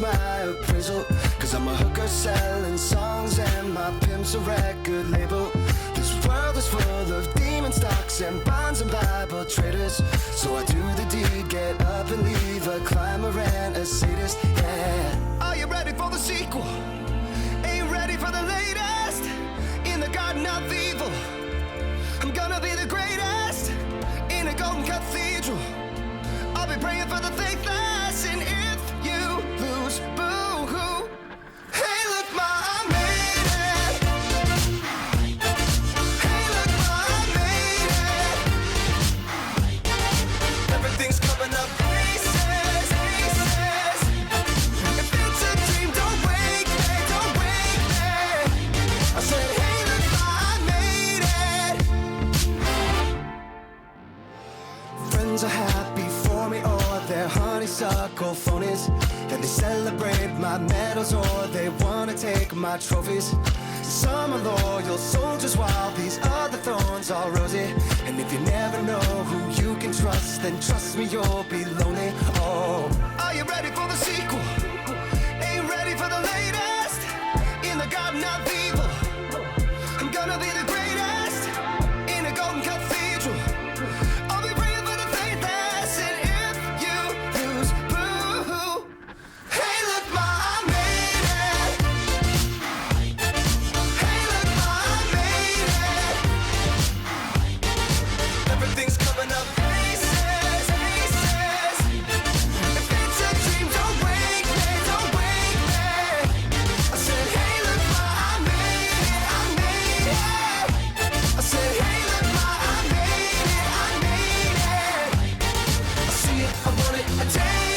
my appraisal. Cause I'm a hooker selling songs and my pimp's a record label. This world is full of demon stocks and bonds and Bible traders. So I do the deed, get up and leave a climber and a sadist, yeah. Are you ready for the sequel? Ain't ready for the latest? In the garden of evil, I'm gonna be the greatest. In a golden cathedral, I'll be praying for the faithless. And if you lose, boo-hoo. Hey, look, ma, I made it. Hey, look, ma, I made it. Everything's coming up aces, aces. If it's a dream, don't wake me, don't wake me. I said, hey, look, ma, I made it. Friends are happy for me, or they're honeysuckle phonies, and they celebrate my medals, or they wanna take my trophies. Some are loyal soldiers, while these other thorns are rosy. And if you never know who you can trust, then trust me, you'll be lonely. Oh, are you ready for the sequel? Ain't ready for the latest? In the garden of evil, I'm gonna be the greatest. In a golden cathedral, I'll be praying for the faithless. And if you lose, boo-hoo. Hey, look, ma, I made it. Hey, look, ma, I made it. Everything's coming up aces, aces. If it's a dream, don't wake me, don't wake me. I said, hey, look, ma, I made it, I made it. I said, hey, look, ma, I made it, I made it. I see it, I want it, I take